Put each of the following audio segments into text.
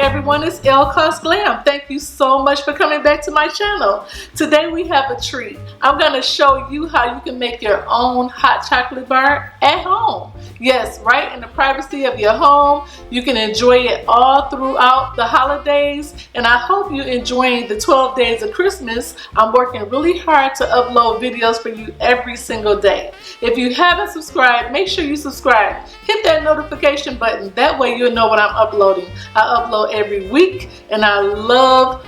everyone, it's ELLE KOS Glam. Thank you so much for coming back to my channel. Today we have a treat. I'm going to show you how you can make your own hot chocolate bar at home. Yes, right in the privacy of your home. You can enjoy it all throughout the holidays, and I hope you're enjoying the 12 days of Christmas. I'm working really hard to upload videos for you every single day. If you haven't subscribed, make sure you subscribe. Hit that notification button. That way you'll know when I'm uploading. I upload every week, and I love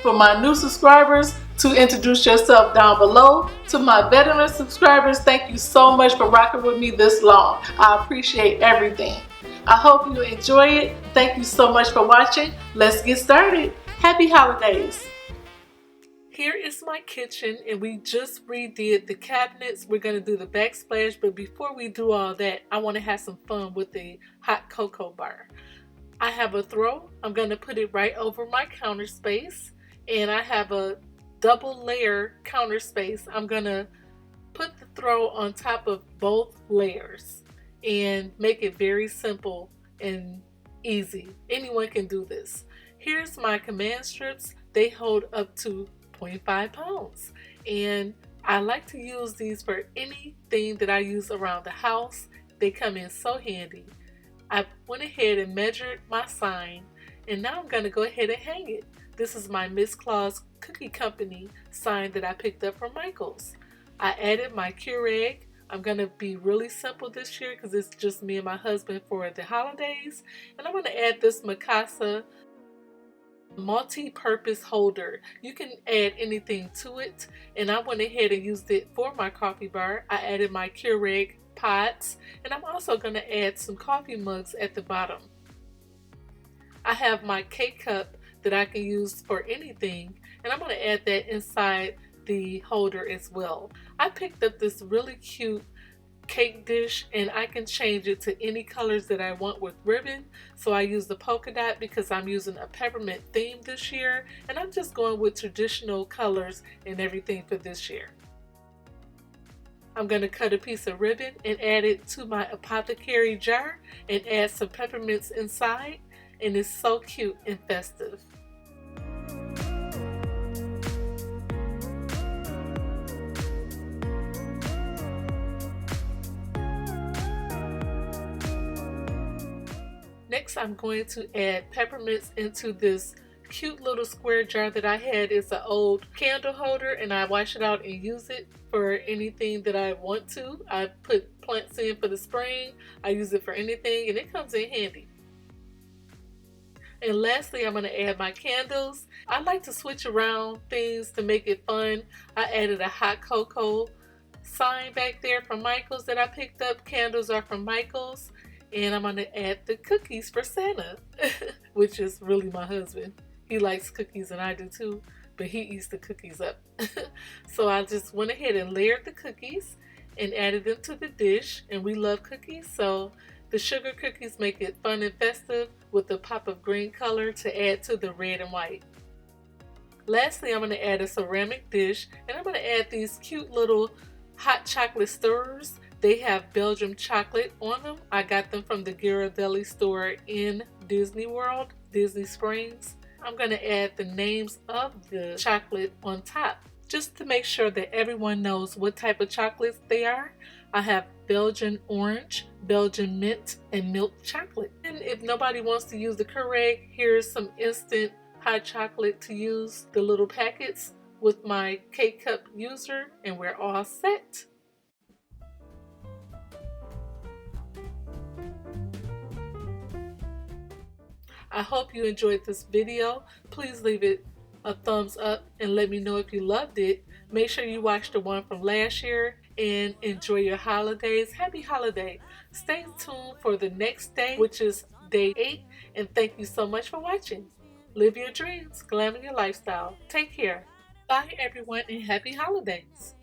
for my new subscribers to introduce yourself down below. To my veteran subscribers, thank you so much for rocking with me this long. I appreciate everything. I hope you enjoy it. Thank you so much for watching. Let's get started. Happy holidays. Here is my kitchen, and we just redid the cabinets. We're going to do the backsplash, but before we do all that, I want to have some fun with the hot cocoa bar. I have a throw. I'm going to put it right over my counter space, and I have a double layer counter space. I'm going to put the throw on top of both layers and make it very simple and easy. Anyone can do this. Here's my command strips. They hold up to 0.5 pounds, and I like to use these for anything that I use around the house. They come in so handy. I went ahead and measured my sign, and now I'm going to go ahead and hang it. This is my Miss Claus Cookie Company sign that I picked up from Michael's. I added my Keurig. I'm going to be really simple this year because it's just me and my husband for the holidays. And I'm going to add this Mikasa multi-purpose holder. You can add anything to it, and I went ahead and used it for my coffee bar. I added my Keurig pots, and I'm also going to add some coffee mugs at the bottom. I have my K-cup that I can use for anything, and I'm going to add that inside the holder as well. I picked up this really cute cake dish, and I can change it to any colors that I want with ribbon. So I use the polka dot because I'm using a peppermint theme this year, and I'm just going with traditional colors and everything for this year. I'm going to cut a piece of ribbon and add it to my apothecary jar and add some peppermints inside, and it's so cute and festive. Next, I'm going to add peppermints into this cute little square jar that I had. It's an old candle holder, and I wash it out and use it for anything that I want to. I put plants in for the spring. I use it for anything, and it comes in handy. And lastly, I'm going to add my candles. I like to switch around things to make it fun. I added a hot cocoa sign back there from Michael's that I picked up. Candles are from Michael's. And I'm going to add the cookies for Santa, which is really my husband. He likes cookies, and I do too, but he eats the cookies up. So I just went ahead and layered the cookies and added them to the dish, and we love cookies, so the sugar cookies make it fun and festive with a pop of green color to add to the red and white. Lastly, I'm going to add a ceramic dish, and I'm going to add these cute little hot chocolate stirrers. They have Belgium chocolate on them. I got them from the Ghirardelli store in Disney World, Disney Springs. I'm going to add the names of the chocolate on top just to make sure that everyone knows what type of chocolates they are. I have Belgian orange, Belgian mint, and milk chocolate. And if nobody wants to use the Keurig, here's some instant hot chocolate to use the little packets with my K-cup user, and we're all set. I hope you enjoyed this video. Please leave it a thumbs up and let me know if you loved it. Make sure you watch the one from last year and enjoy your holidays. Happy holiday. Stay tuned for the next day, which is day 8, and thank you so much for watching. Live your dreams, glam your lifestyle. Take care. Bye everyone, and happy holidays.